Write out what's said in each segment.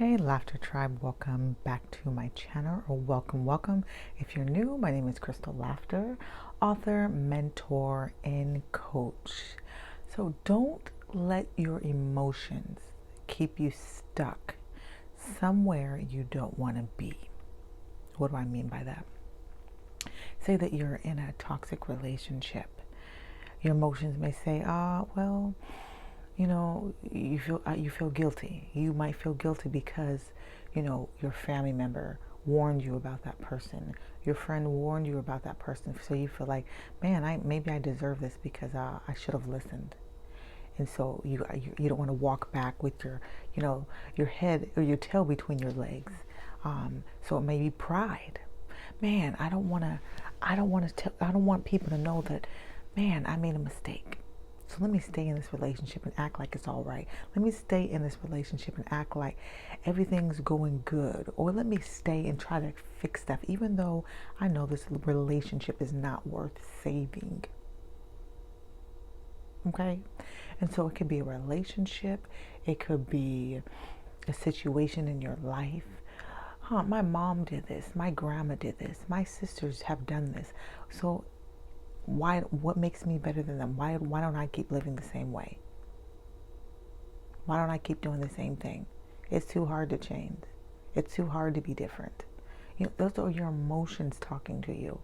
Hey Laughter Tribe, welcome back to my channel, or welcome. If you're new, my name is Crystal Laughter, author, mentor, and coach. So don't let your emotions keep you stuck somewhere you don't want to be. What do I mean by that? Say that you're in a toxic relationship. Your emotions may say, well, you feel guilty. You might feel guilty because, your family member warned you about that person. Your friend warned you about that person. So you feel like, man, maybe I deserve this because I should have listened. And so you don't want to walk back with your head or your tail between your legs. So it may be pride. Man, I don't want people to know that, man, I made a mistake. So let me stay in this relationship and act like it's all right. Let me stay in this relationship and act like everything's going good. Or let me stay and try to fix stuff, even though I know this relationship is not worth saving. Okay? And so it could be a relationship. It could be a situation in your life. My mom did this. My grandma did this. My sisters have done this. So what makes me better than them? Why don't I keep living the same way? Why don't I keep doing the same thing? It's too hard to change. It's too hard to be different. Those are your emotions talking to you,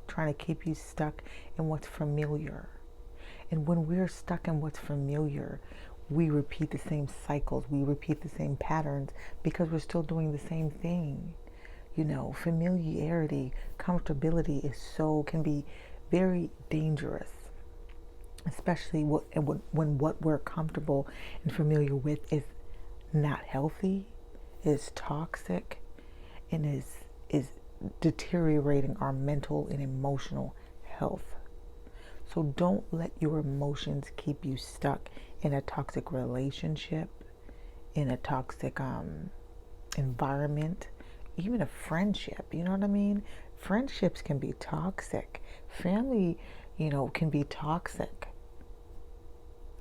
trying to keep you stuck in what's familiar. And when we're stuck in what's familiar, we repeat the same cycles, we repeat the same patterns because we're still doing the same thing. Familiarity, comfortability can be very dangerous, especially when what we're comfortable and familiar with is not healthy, is toxic, and is deteriorating our mental and emotional health. So don't let your emotions keep you stuck in a toxic relationship, in a toxic environment, even a friendship. You know what I mean? Friendships can be toxic. Family, can be toxic.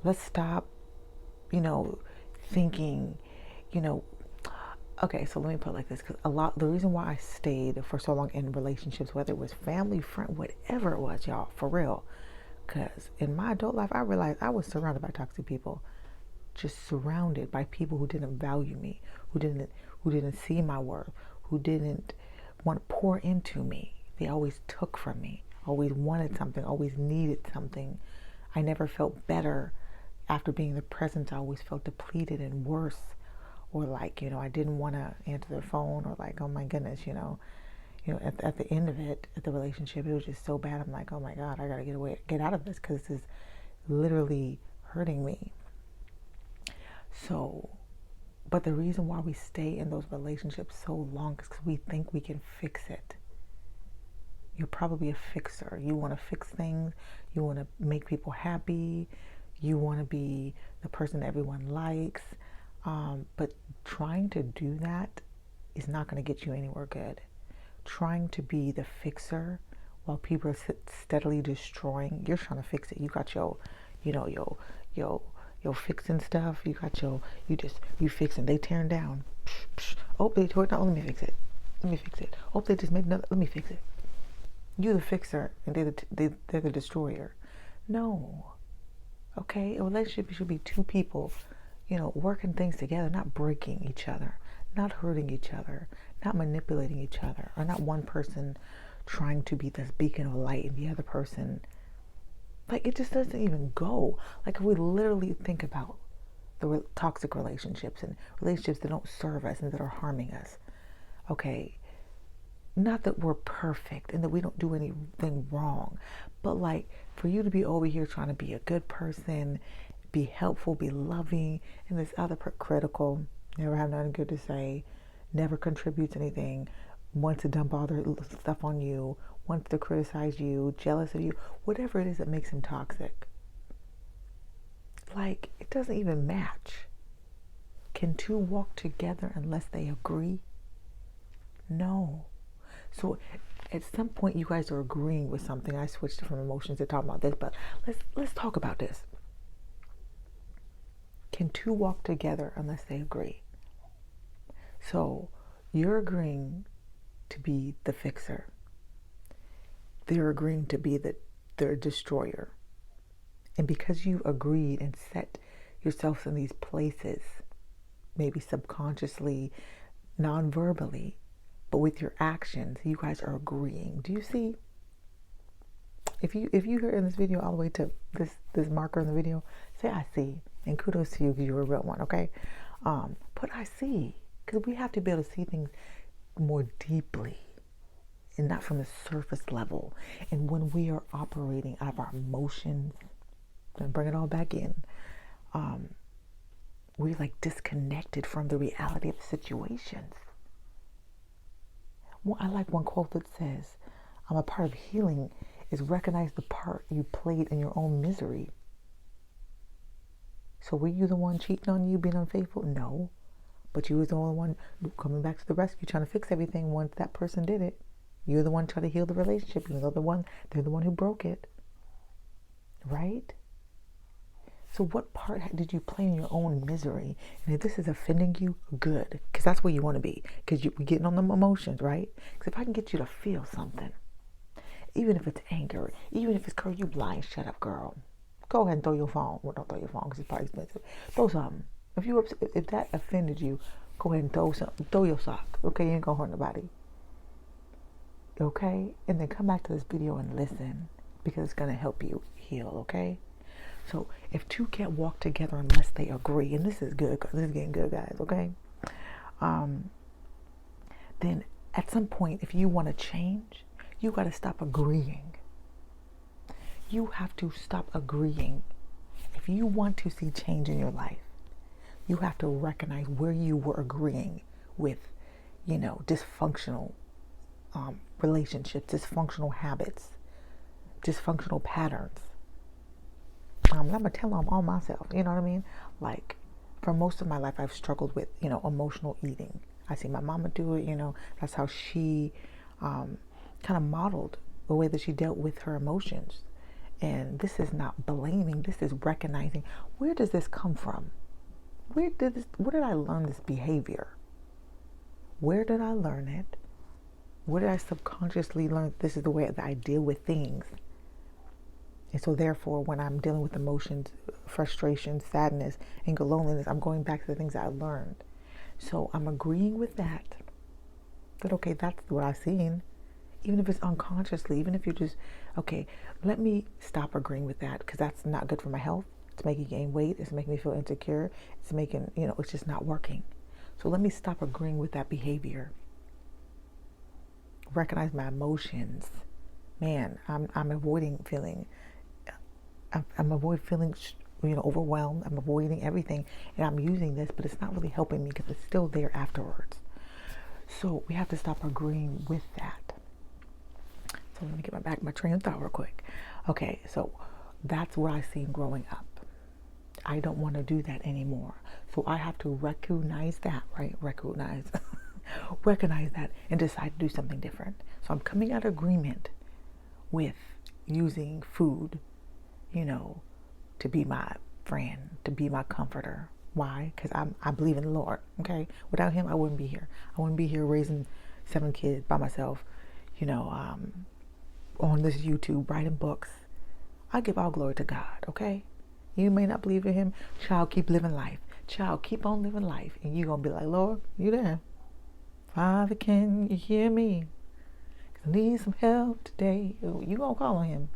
Let's stop, thinking, okay, so let me put it like this, because the reason why I stayed for so long in relationships, whether it was family, friend, whatever it was, y'all, for real, because in my adult life, I realized I was surrounded by toxic people, just surrounded by people who didn't value me, who didn't see my worth, who didn't want to pour into me. They always took from me, always wanted something, always needed something. I never felt better after being in the presence. I always felt depleted and worse, or like, I didn't want to answer the phone, or like, oh my goodness, at the end of it, at the relationship, it was just so bad. I'm like, oh my God, I gotta get out of this, because this is literally hurting me. So, but the reason why we stay in those relationships so long is because we think we can fix it. You're probably a fixer. You want to fix things. You want to make people happy. You want to be the person everyone likes. But trying to do that is not going to get you anywhere good. Trying to be the fixer while people are steadily destroying, you're trying to fix it. You got your fixing stuff. You got you fixing. They tearing down. Oh, they tore it down. Let me fix it. Oh, they just made another. Let me fix it. You the fixer, and they're the destroyer. No. Okay, a relationship should be two people, working things together, not breaking each other, not hurting each other, not manipulating each other, or not one person trying to be this beacon of light and the other person. Like, it just doesn't even go. Like, if we literally think about the toxic relationships and relationships that don't serve us and that are harming us. Okay, not that we're perfect and that we don't do anything wrong, but like, for you to be over here trying to be a good person, be helpful, be loving, and this other critical, never have nothing good to say, never contributes anything, wants to dump all their stuff on you, wants to criticize you, jealous of you, whatever it is that makes him toxic. Like, it doesn't even match. Can two walk together unless they agree? No. So at some point you guys are agreeing with something. I switched from emotions to talk about this, but let's talk about this. Can two walk together unless they agree? So you're agreeing to be the fixer. They're agreeing to be the destroyer. And because you agreed and set yourselves in these places, maybe subconsciously, non-verbally, but with your actions, you guys are agreeing. Do you see? If you hear in this video all the way to this marker in the video, say I see, and kudos to you because you're a real one, okay? Put I see, because we have to be able to see things more deeply and not from the surface level. And when we are operating out of our emotions, and bring it all back in, we're like disconnected from the reality of the situations. Well, I like one quote that says, a part of healing is recognize the part you played in your own misery. So were you the one cheating on you, being unfaithful? No. But you was the only one coming back to the rescue, trying to fix everything once that person did it. You're the one trying to heal the relationship. They're the one who broke it. Right? So what part did you play in your own misery? And if this is offending you, good. Because that's where you want to be. Because you're getting on the emotions, right? Because if I can get you to feel something, even if it's anger, even if it's, girl, you lying, shut up, girl. Go ahead and throw your phone. Well, don't throw your phone because it's probably expensive. Throw something. If that offended you, go ahead and throw something. Throw your sock. Okay, you ain't gonna hurt nobody. Okay? And then come back to this video and listen, because it's gonna help you heal, okay? So if two can't walk together unless they agree, and this is good, this is getting good, guys, okay? Then at some point, if you want to change, you got to stop agreeing. You have to stop agreeing. If you want to see change in your life, you have to recognize where you were agreeing with, dysfunctional relationships, dysfunctional habits, dysfunctional patterns. I'm going to tell them all myself, you know what I mean? Like, for most of my life, I've struggled with, emotional eating. I see my mama do it, that's how she kind of modeled the way that she dealt with her emotions. And this is not blaming, this is recognizing, where does this come from? Where did I learn this behavior? Where did I learn it? Where did I subconsciously learn this is the way that I deal with things? And so therefore, when I'm dealing with emotions, frustration, sadness, anger, loneliness, I'm going back to the things I learned. So I'm agreeing with that okay, that's what I've seen. Even if it's unconsciously, even if you're just, okay, let me stop agreeing with that, because that's not good for my health. It's making me gain weight. It's making me feel insecure. It's making, it's just not working. So let me stop agreeing with that behavior. Recognize my emotions. Man, I'm avoiding feeling, I'm avoiding feeling, overwhelmed. I'm avoiding everything, and I'm using this, but it's not really helping me because it's still there afterwards. So we have to stop agreeing with that. So let me get my train of thought real quick. Okay, so that's what I seen growing up. I don't want to do that anymore. So I have to recognize that, right? Recognize that and decide to do something different. So I'm coming out of agreement with using food, to be my friend, to be my comforter. Why? Because I believe in the Lord, okay? Without him, I wouldn't be here. I wouldn't be here raising 7 kids by myself, on this YouTube, writing books. I give all glory to God, okay? You may not believe in him. Child, keep living life. Child, keep on living life. And you're going to be like, Lord, you there? Father, can you hear me? 'Cause I need some help today. You going to call on him.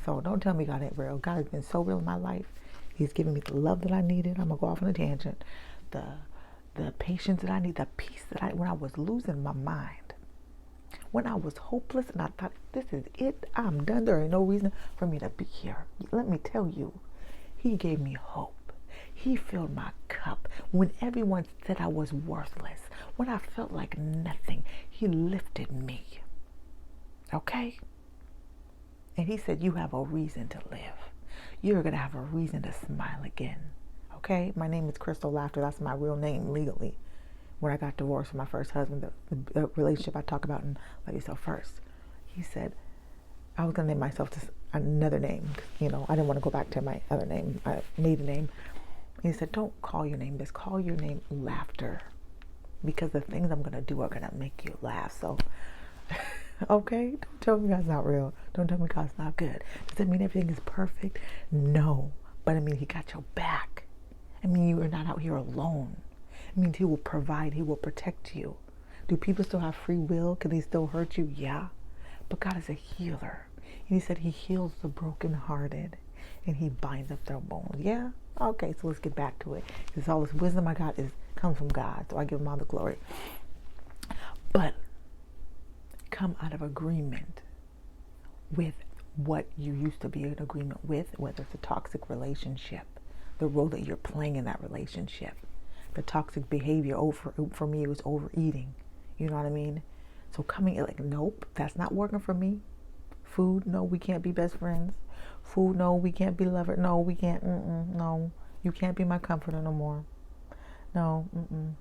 So don't tell me God ain't real. God has been so real in my life. He's given me the love that I needed. I'm going to go off on a tangent. The patience that I need, the peace that when I was losing my mind, when I was hopeless and I thought, this is it, I'm done. There ain't no reason for me to be here. Let me tell you, he gave me hope. He filled my cup. When everyone said I was worthless, when I felt like nothing, he lifted me. Okay? And he said, you have a reason to live. You're going to have a reason to smile again. Okay? My name is Crystal Laughter. That's my real name legally. When I got divorced from my first husband, the relationship I talk about in Love Yourself First, he said, I was going to name myself another name. I didn't want to go back to my other name, my maiden name. He said, don't call your name this. Call your name Laughter. because the things I'm going to do are going to make you laugh. So, okay, don't tell me God's not real. Don't tell me God's not good. Does that mean everything is perfect? No, but I mean, he got your back. I mean, you are not out here alone. It means he will provide, he will protect you. Do people still have free will? Can they still hurt you? Yeah. But God is a healer. And he said he heals the brokenhearted and he binds up their bones. Yeah? Okay, so let's get back to it. Because all this wisdom I got comes from God. So I give him all the glory. But come out of agreement with what you used to be in agreement with, whether it's a toxic relationship, the role that you're playing in that relationship, the toxic behavior. For me, it was overeating. You know what I mean? So coming like, nope, that's not working for me. Food, no, we can't be best friends. Food, no, we can't be lovers. No, we can't. No, you can't be my comforter no more. No,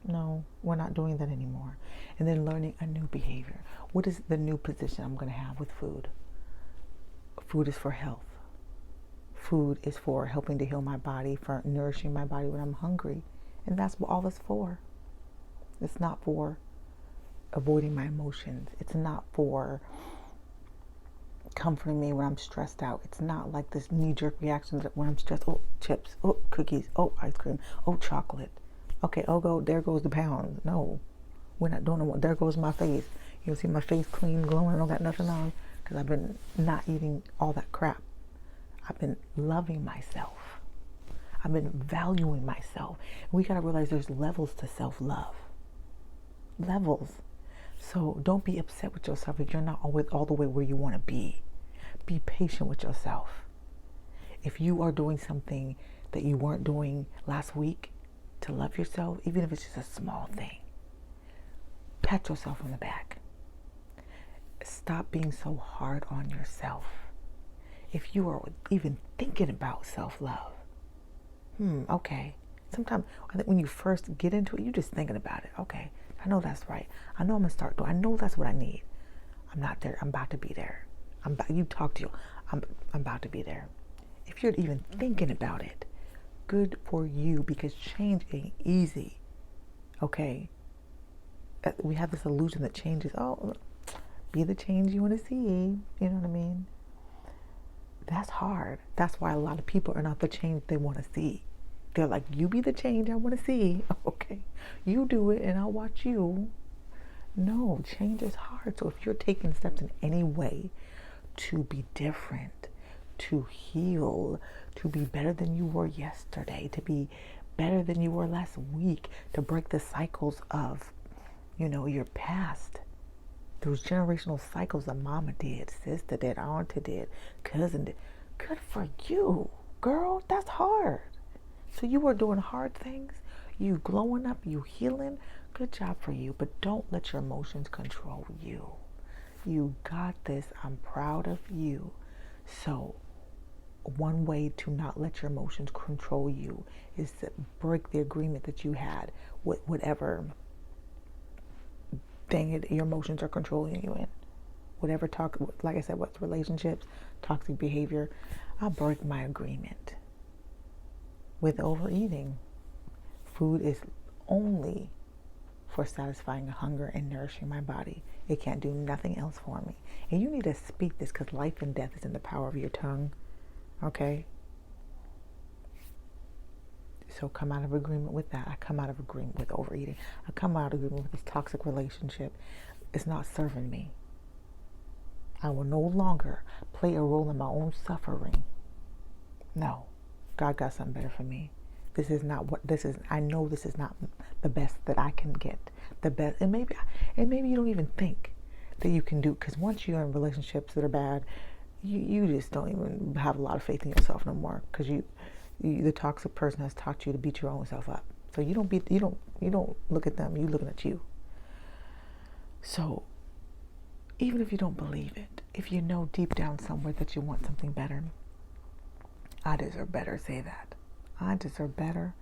no, we're not doing that anymore. And then learning a new behavior. What is the new position I'm going to have with food? Food is for health. Food is for helping to heal my body, for nourishing my body when I'm hungry. And that's what all it's for. It's not for avoiding my emotions. It's not for comforting me when I'm stressed out. It's not like this knee-jerk reaction that when I'm stressed, oh, chips, oh, cookies, oh, ice cream, oh, chocolate. Okay, there goes the pounds. No, we're not doing it. There goes my face. You'll see my face clean, glowing, I don't got nothing on because I've been not eating all that crap. I've been loving myself. I've been valuing myself. We got to realize there's levels to self-love. Levels. So don't be upset with yourself if you're not always all the way where you want to be. Be patient with yourself. If you are doing something that you weren't doing last week to love yourself, even if it's just a small thing, pat yourself on the back. Stop being so hard on yourself. If you are even thinking about self-love, okay. Sometimes I think when you first get into it, you're just thinking about it. Okay, I know that's right. I know I'm gonna start doing. I know that's what I need. I'm not there. I'm about to be there. You talk to you. I'm about to be there. If you're even thinking about it, good for you, because change ain't easy. Okay. We have this illusion that change is, be the change you want to see. You know what I mean? That's hard. That's why a lot of people are not the change they want to see. They're like, you be the change I want to see. Okay, you do it and I'll watch you. No, change is hard. So if you're taking steps in any way to be different, to heal, to be better than you were yesterday, to be better than you were last week, to break the cycles of, your past, those generational cycles that mama did, sister did, auntie did, cousin did. Good for you, girl. That's hard. So you are doing hard things, you glowing up, you healing, good job for you. But don't let your emotions control you. You got this. I'm proud of you. So one way to not let your emotions control you is to break the agreement that you had with whatever thing your emotions are controlling you in. Whatever like I said, what's relationships, toxic behavior, I'll break my agreement with overeating. Food is only for satisfying hunger and nourishing my body. It can't do nothing else for me. And you need to speak this, because life and death is in the power of your tongue. Okay? So come out of agreement with that. I come out of agreement with overeating. I come out of agreement with this toxic relationship. It's not serving me. I will no longer play a role in my own suffering. No. God got something better for me. This is not what this is. I know this is not the best that I can get. The best, and maybe you don't even think that you can do, because once you're in relationships that are bad, you just don't even have a lot of faith in yourself no more, because the toxic person has taught you to beat your own self up. So you don't look at them. You're looking at you. So even if you don't believe it, if you know deep down somewhere that you want something better, I deserve better. Say that. I deserve better.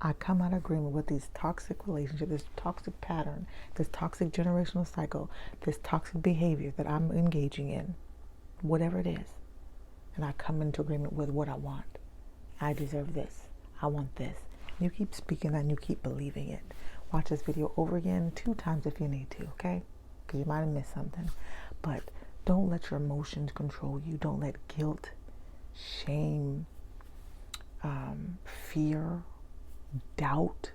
I come out of agreement with these toxic relationships, this toxic pattern, this toxic generational cycle, this toxic behavior that I'm engaging in, whatever it is. And I come into agreement with what I want. I deserve this. I want this. You keep speaking that and you keep believing it. Watch this video over again 2 times if you need to, okay? Because you might have missed something. But don't let your emotions control you. Don't let guilt, shame, fear, doubt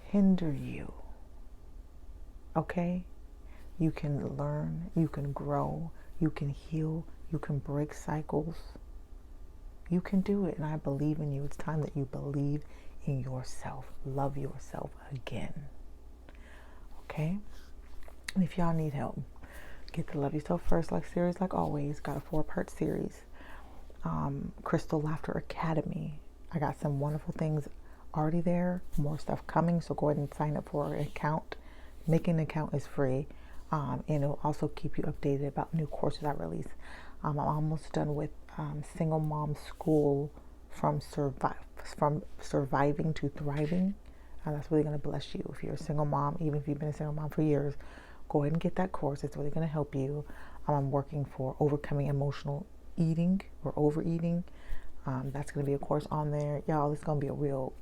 hinder you, okay? You can learn, you can grow, you can heal, you can break cycles. You can do it, and I believe in you. It's time that you believe in yourself. Love yourself again. Okay? And if y'all need help, get the Love Yourself First series like always. Got a 4-part series. Crystal Laughter Academy. I got some wonderful things already there. More stuff coming, so go ahead and sign up for an account. Making an account is free. And it'll also keep you updated about new courses I release. I'm almost done with Single Mom School from surviving to thriving. That's really going to bless you. If you're a single mom, even if you've been a single mom for years, go ahead and get that course. It's really going to help you. I'm working for overcoming emotional eating or overeating. That's going to be a course on there. Y'all, it's going to be a real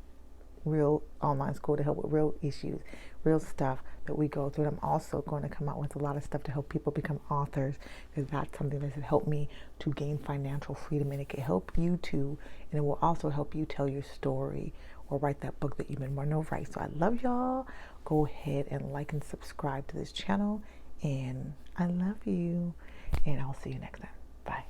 online school to help with real issues, real stuff that we go through. And I'm also going to come out with a lot of stuff to help people become authors, because that's something that has helped me to gain financial freedom, and it can help you too. And it will also help you tell your story or write that book that you've been wanting to write. So I love y'all. Go ahead and like and subscribe to this channel, and I love you, and I'll see you next time. Bye.